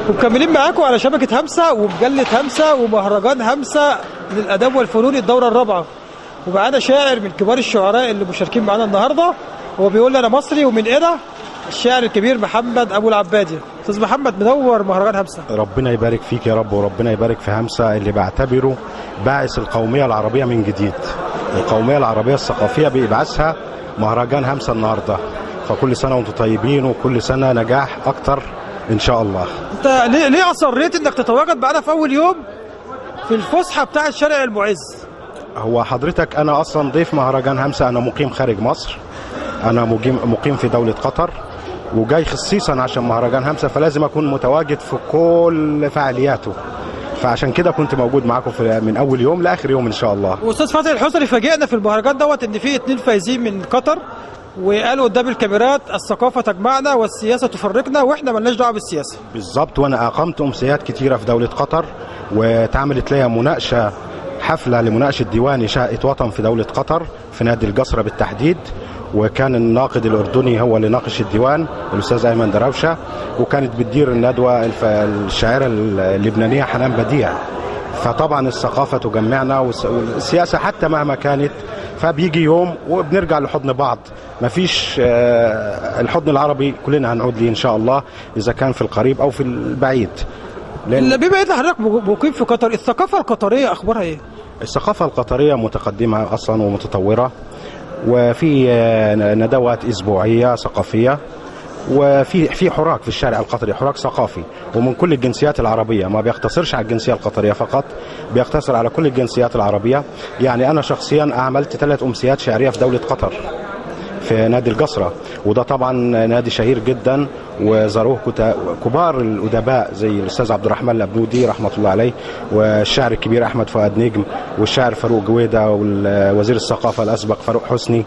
ومكملين معاكم على شبكة همسة ومجلة همسة ومهرجان همسة للآداب والفنون الدورة الرابعة. ومعانا شاعر من كبار الشعراء اللي مشاركين معانا النهارده، هو بيقول لي أنا مصري ومن إيه؟ الشاعر الكبير محمد أبو العبادي. أستاذ محمد منور مهرجان همسة. ربنا يبارك فيك يا رب، وربنا يبارك في همسة اللي بعتبره باعث القومية العربية من جديد. القومية العربية الثقافية بيبعثها مهرجان همسة النهارده. فكل سنة وانتم طيبين وكل سنة نجاح أكتر إن شاء الله. أنت ليه أصريت إنك تتواجد معانا في أول يوم في الفسحة بتاعة شارع المعز؟ هو حضرتك أنا أصلا ضيف مهرجان همسة، أنا مقيم خارج مصر، أنا مقيم في دولة قطر وجاي خصيصا عشان مهرجان همسة، فلازم أكون متواجد في كل فعالياته. فعشان كده كنت موجود معاكم من أول يوم لآخر يوم إن شاء الله. وأستاذ فتحي الحسري فاجئنا في المهرجان دوت إن في 2 فايزين من قطر، وقالوا قدام الكاميرات الثقافة تجمعنا والسياسة تفرقنا واحنا مالناش دعوة بالسياسة. بالظبط، وانا اقمت امسيات كتيرة في دولة قطر، واتعملت ليا مناقشة، حفلة لمناقشة ديوان شائة وطن في دولة قطر في نادي الجسرة بالتحديد، وكان الناقد الأردني هو اللي ناقش الديوان الأستاذ أيمن دراوشة، وكانت بتدير الندوة الشاعرة اللبنانية حنان بديع. فطبعا الثقافة تجمعنا والسياسة حتى مهما كانت، فبيجي يوم وبنرجع لحضن بعض. مفيش الحضن العربي كلنا هنعود ليه إن شاء الله، إذا كان في القريب أو في البعيد. بما إن حضرتك مقيم في قطر، الثقافة القطرية أخبارها إيه؟ الثقافة القطرية متقدمة أصلا ومتطورة، وفي ندوات أسبوعية ثقافية، وفي حراك في الشارع القطري، حراك ثقافي ومن كل الجنسيات العربية، ما بيقتصرش على الجنسية القطرية فقط، بيقتصر على كل الجنسيات العربية. يعني أنا شخصيا عملت 3 أمسيات شعرية في دولة قطر في نادي الجسرة، وده طبعا نادي شهير جدا، وزاروه كبار الأدباء زي الأستاذ عبد الرحمن الأبنودي رحمة الله عليه، والشاعر الكبير أحمد فؤاد نجم، والشاعر فاروق جويدة، ووزير الثقافة الأسبق فاروق حسني.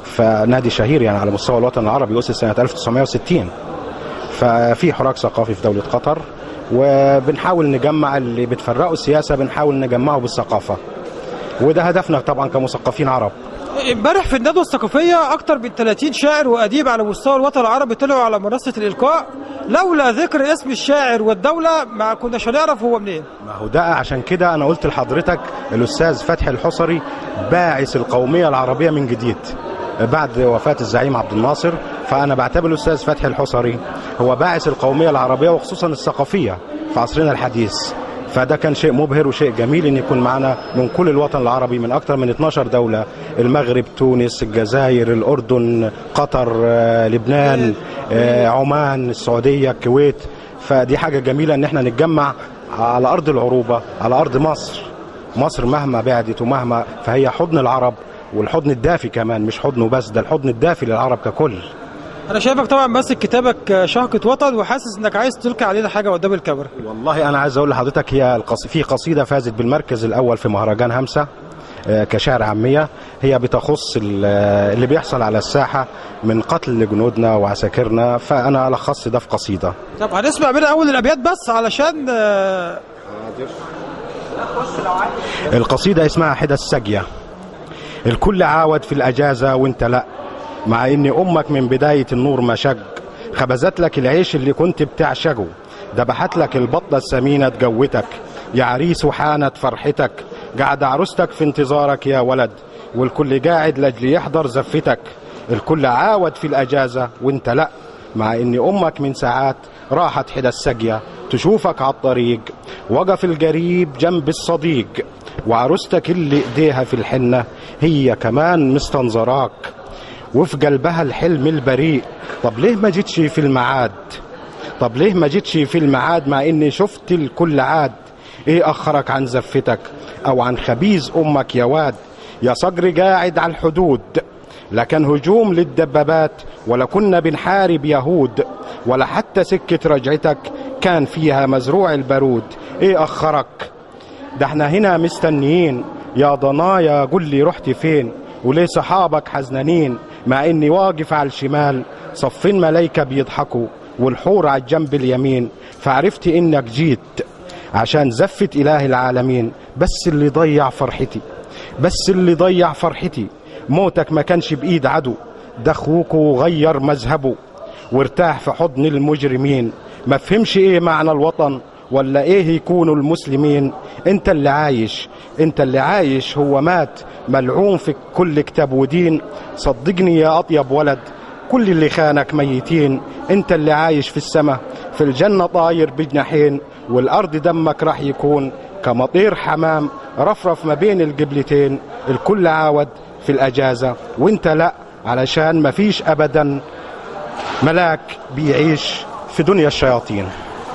فنادي شهير يعني على مستوى الوطن العربي، أسس سنة 1960. ففي حراك ثقافي في دولة قطر، وبنحاول نجمع اللي بتفرقوا السياسة، بنحاول نجمعه بالثقافة، وده هدفنا طبعا كمثقفين عرب. امبارح في الندوة الثقافية أكثر من 30 شاعر وأديب على مستوى الوطن العربي طلعوا على منصة الإلقاء. لولا ذكر اسم الشاعر والدولة ما كناش هنعرف هو منين. ما هو ده عشان كده أنا قلت لحضرتك الأستاذ فتحي الحسري باعث القومية العربية من جديد بعد وفاة الزعيم عبد الناصر. فأنا بعتبر الأستاذ فتحي الحسري هو باعث القومية العربية وخصوصا الثقافية في عصرنا الحديث. فده كان شيء مبهر وشيء جميل ان يكون معنا من كل الوطن العربي، من اكثر من 12 دولة، المغرب، تونس، الجزائر، الاردن، قطر، لبنان، عمان، السعودية، الكويت. فدي حاجة جميلة ان احنا نتجمع على ارض العروبة، على ارض مصر. مصر مهما بعدت ومهما، فهي حضن العرب، والحضن الدافي كمان، مش حضنه بس، ده الحضن الدافي للعرب ككل. أنا شايفك طبعا ماسك كتابك شهقة وطن، وحاسس إنك عايز تلقي علينا حاجة قدام الكاميرا. والله أنا عايز أقول لحضرتك، هي في قصيدة فازت بالمركز الأول في مهرجان همسة كشعر عامية، هي بتخص اللي بيحصل على الساحة من قتل لجنودنا وعساكرنا، فأنا لخصت ده في قصيدة. طب هنسمع منها أول الأبيات بس علشان القصيدة اسمها حدى السجية. الكل عاود في الأجازة وانت لأ، مع ان امك من بداية النور ما شج، خبزت لك العيش اللي كنت بتعشقه، ذبحت لك البطة السمينة تجوتك، يا عريس وحانت فرحتك، قاعد عروستك في انتظارك يا ولد، والكل قاعد لاجل يحضر زفتك. الكل عاود في الاجازة وانت لا، مع ان امك من ساعات راحت حدى السجية تشوفك على الطريق، وقف القريب جنب الصديق، وعروستك اللي ايديها في الحنة هي كمان مستنظراك، وفي قلبها الحلم البريء. طب ليه ما جيتش في الميعاد؟ طب ليه ما جيتش في الميعاد مع اني شفت الكل عاد؟ ايه اخرك عن زفتك او عن خبيز امك يا واد؟ يا صقر قاعد على الحدود، لا كان هجوم للدبابات ولا كنا بنحارب يهود، ولا حتى سكة رجعتك كان فيها مزروع البارود. ايه اخرك؟ ده احنا هنا مستنيين يا ضنايا، قول لي رحت فين؟ وليه صحابك حزنانين مع اني واقف على الشمال؟ صفين ملايكة بيضحكوا والحور على الجنب اليمين، فعرفت انك جيت عشان زفت اله العالمين. بس اللي ضيع فرحتي، بس اللي ضيع فرحتي، موتك ما كانش بايد عدو، ده اخوك وغير مذهبه وارتاح في حضن المجرمين. ما فهمش ايه معنى الوطن ولا ايه يكونوا المسلمين. انت اللي عايش هو مات ملعون في كل كتاب ودين. صدقني يا اطيب ولد، كل اللي خانك ميتين. انت اللي عايش في السماء، في الجنة طاير بجناحين، والارض دمك راح يكون كمطير حمام رفرف ما بين القبلتين. الكل عاود في الاجازة وانت لا، علشان ما فيش ابدا ملاك بيعيش في دنيا الشياطين.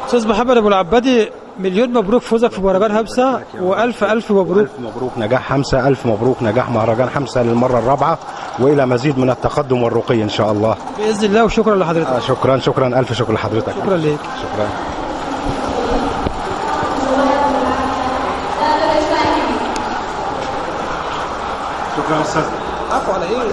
استاذ محمد ابو العبادي، مليون مبروك فوزك في مهرجان همسة، والف الف مبروك. ألف مبروك نجاح همسة، ألف مبروك نجاح مهرجان همسة للمرة الرابعة، وإلى مزيد من التقدم والرقي إن شاء الله بإذن الله. وشكرا لحضرتك. شكرا ألف شكر لحضرتك. شكرا ليك. شكرا. شكرا أستاذ. عفوا على إيه؟